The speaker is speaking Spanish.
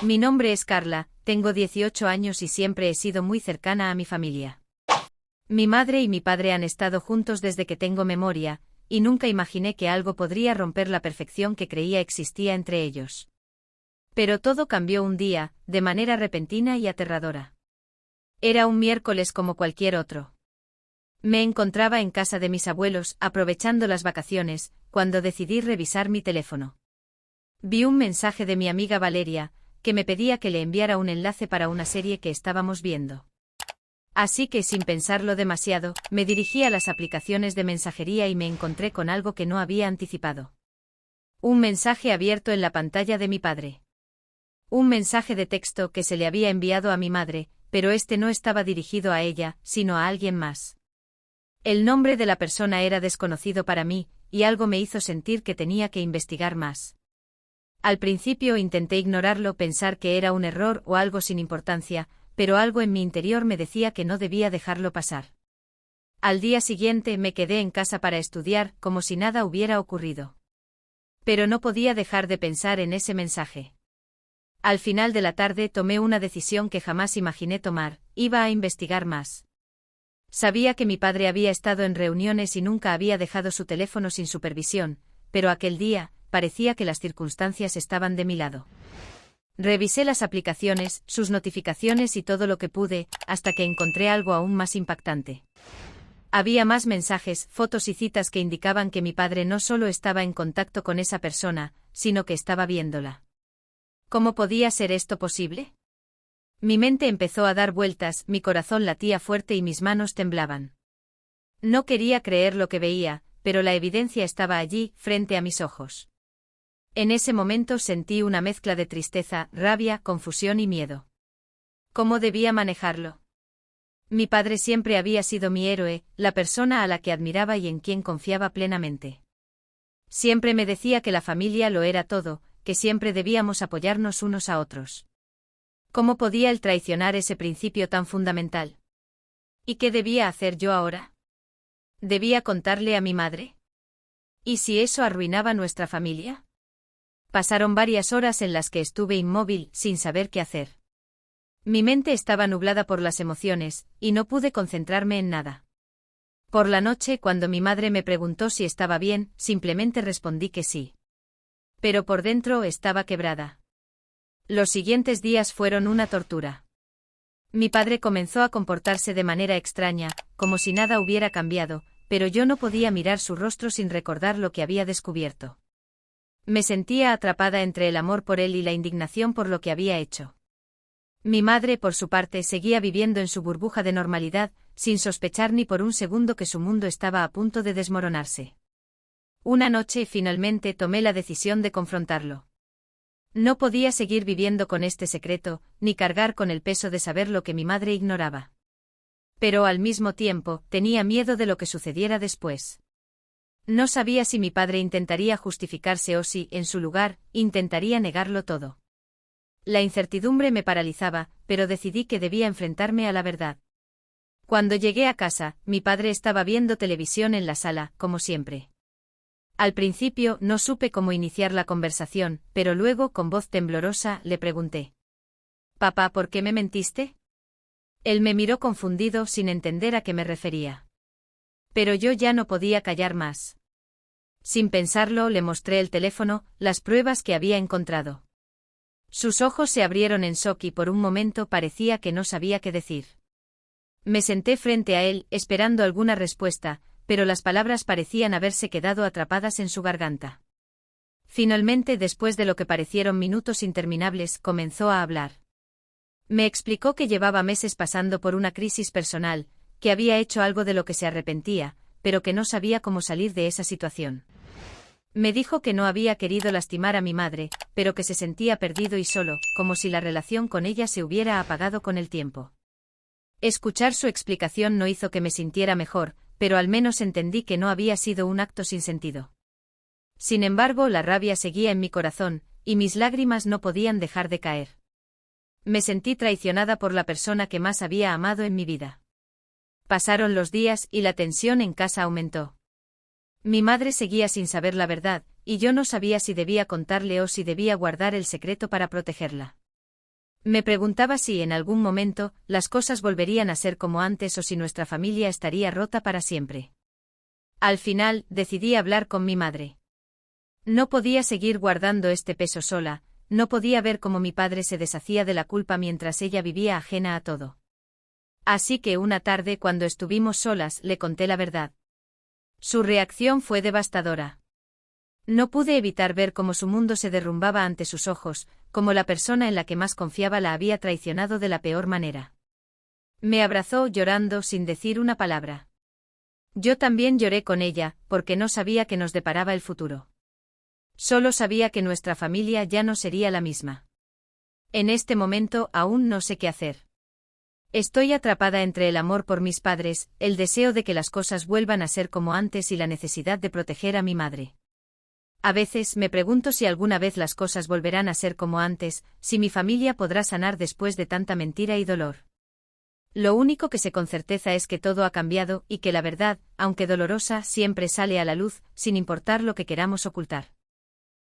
Mi nombre es Carla, tengo 18 años y siempre he sido muy cercana a mi familia. Mi madre y mi padre han estado juntos desde que tengo memoria, y nunca imaginé que algo podría romper la perfección que creía existía entre ellos. Pero todo cambió un día, de manera repentina y aterradora. Era un miércoles como cualquier otro. Me encontraba en casa de mis abuelos, aprovechando las vacaciones, cuando decidí revisar mi teléfono. Vi un mensaje de mi amiga Valeria, que me pedía que le enviara un enlace para una serie que estábamos viendo. Así que sin pensarlo demasiado, me dirigí a las aplicaciones de mensajería y me encontré con algo que no había anticipado. Un mensaje abierto en la pantalla de mi padre. Un mensaje de texto que se le había enviado a mi madre, pero este no estaba dirigido a ella, sino a alguien más. El nombre de la persona era desconocido para mí, y algo me hizo sentir que tenía que investigar más. Al principio intenté ignorarlo, pensar que era un error o algo sin importancia, pero algo en mi interior me decía que no debía dejarlo pasar. Al día siguiente me quedé en casa para estudiar, como si nada hubiera ocurrido. Pero no podía dejar de pensar en ese mensaje. Al final de la tarde tomé una decisión que jamás imaginé tomar: iba a investigar más. Sabía que mi padre había estado en reuniones y nunca había dejado su teléfono sin supervisión, pero aquel día, parecía que las circunstancias estaban de mi lado. Revisé las aplicaciones, sus notificaciones y todo lo que pude, hasta que encontré algo aún más impactante. Había más mensajes, fotos y citas que indicaban que mi padre no solo estaba en contacto con esa persona, sino que estaba viéndola. ¿Cómo podía ser esto posible? Mi mente empezó a dar vueltas, mi corazón latía fuerte y mis manos temblaban. No quería creer lo que veía, pero la evidencia estaba allí, frente a mis ojos. En ese momento sentí una mezcla de tristeza, rabia, confusión y miedo. ¿Cómo debía manejarlo? Mi padre siempre había sido mi héroe, la persona a la que admiraba y en quien confiaba plenamente. Siempre me decía que la familia lo era todo, que siempre debíamos apoyarnos unos a otros. ¿Cómo podía él traicionar ese principio tan fundamental? ¿Y qué debía hacer yo ahora? ¿Debía contarle a mi madre? ¿Y si eso arruinaba nuestra familia? Pasaron varias horas en las que estuve inmóvil, sin saber qué hacer. Mi mente estaba nublada por las emociones, y no pude concentrarme en nada. Por la noche, cuando mi madre me preguntó si estaba bien, simplemente respondí que sí. Pero por dentro estaba quebrada. Los siguientes días fueron una tortura. Mi padre comenzó a comportarse de manera extraña, como si nada hubiera cambiado, pero yo no podía mirar su rostro sin recordar lo que había descubierto. Me sentía atrapada entre el amor por él y la indignación por lo que había hecho. Mi madre, por su parte, seguía viviendo en su burbuja de normalidad, sin sospechar ni por un segundo que su mundo estaba a punto de desmoronarse. Una noche, finalmente, tomé la decisión de confrontarlo. No podía seguir viviendo con este secreto, ni cargar con el peso de saber lo que mi madre ignoraba. Pero al mismo tiempo, tenía miedo de lo que sucediera después. No sabía si mi padre intentaría justificarse o si, en su lugar, intentaría negarlo todo. La incertidumbre me paralizaba, pero decidí que debía enfrentarme a la verdad. Cuando llegué a casa, mi padre estaba viendo televisión en la sala, como siempre. Al principio no supe cómo iniciar la conversación, pero luego, con voz temblorosa, le pregunté: «Papá, ¿por qué me mentiste?». Él me miró confundido, sin entender a qué me refería. Pero yo ya no podía callar más. Sin pensarlo, le mostré el teléfono, las pruebas que había encontrado. Sus ojos se abrieron en shock y por un momento parecía que no sabía qué decir. Me senté frente a él, esperando alguna respuesta, pero las palabras parecían haberse quedado atrapadas en su garganta. Finalmente, después de lo que parecieron minutos interminables, comenzó a hablar. Me explicó que llevaba meses pasando por una crisis personal, que había hecho algo de lo que se arrepentía, pero que no sabía cómo salir de esa situación. Me dijo que no había querido lastimar a mi madre, pero que se sentía perdido y solo, como si la relación con ella se hubiera apagado con el tiempo. Escuchar su explicación no hizo que me sintiera mejor, pero al menos entendí que no había sido un acto sin sentido. Sin embargo, la rabia seguía en mi corazón, y mis lágrimas no podían dejar de caer. Me sentí traicionada por la persona que más había amado en mi vida. Pasaron los días y la tensión en casa aumentó. Mi madre seguía sin saber la verdad, y yo no sabía si debía contarle o si debía guardar el secreto para protegerla. Me preguntaba si, en algún momento, las cosas volverían a ser como antes o si nuestra familia estaría rota para siempre. Al final, decidí hablar con mi madre. No podía seguir guardando este peso sola, no podía ver cómo mi padre se deshacía de la culpa mientras ella vivía ajena a todo. Así que una tarde, cuando estuvimos solas, le conté la verdad. Su reacción fue devastadora. No pude evitar ver cómo su mundo se derrumbaba ante sus ojos, como la persona en la que más confiaba la había traicionado de la peor manera. Me abrazó llorando sin decir una palabra. Yo también lloré con ella, porque no sabía qué nos deparaba el futuro. Solo sabía que nuestra familia ya no sería la misma. En este momento aún no sé qué hacer. Estoy atrapada entre el amor por mis padres, el deseo de que las cosas vuelvan a ser como antes y la necesidad de proteger a mi madre. A veces me pregunto si alguna vez las cosas volverán a ser como antes, si mi familia podrá sanar después de tanta mentira y dolor. Lo único que sé con certeza es que todo ha cambiado y que la verdad, aunque dolorosa, siempre sale a la luz, sin importar lo que queramos ocultar.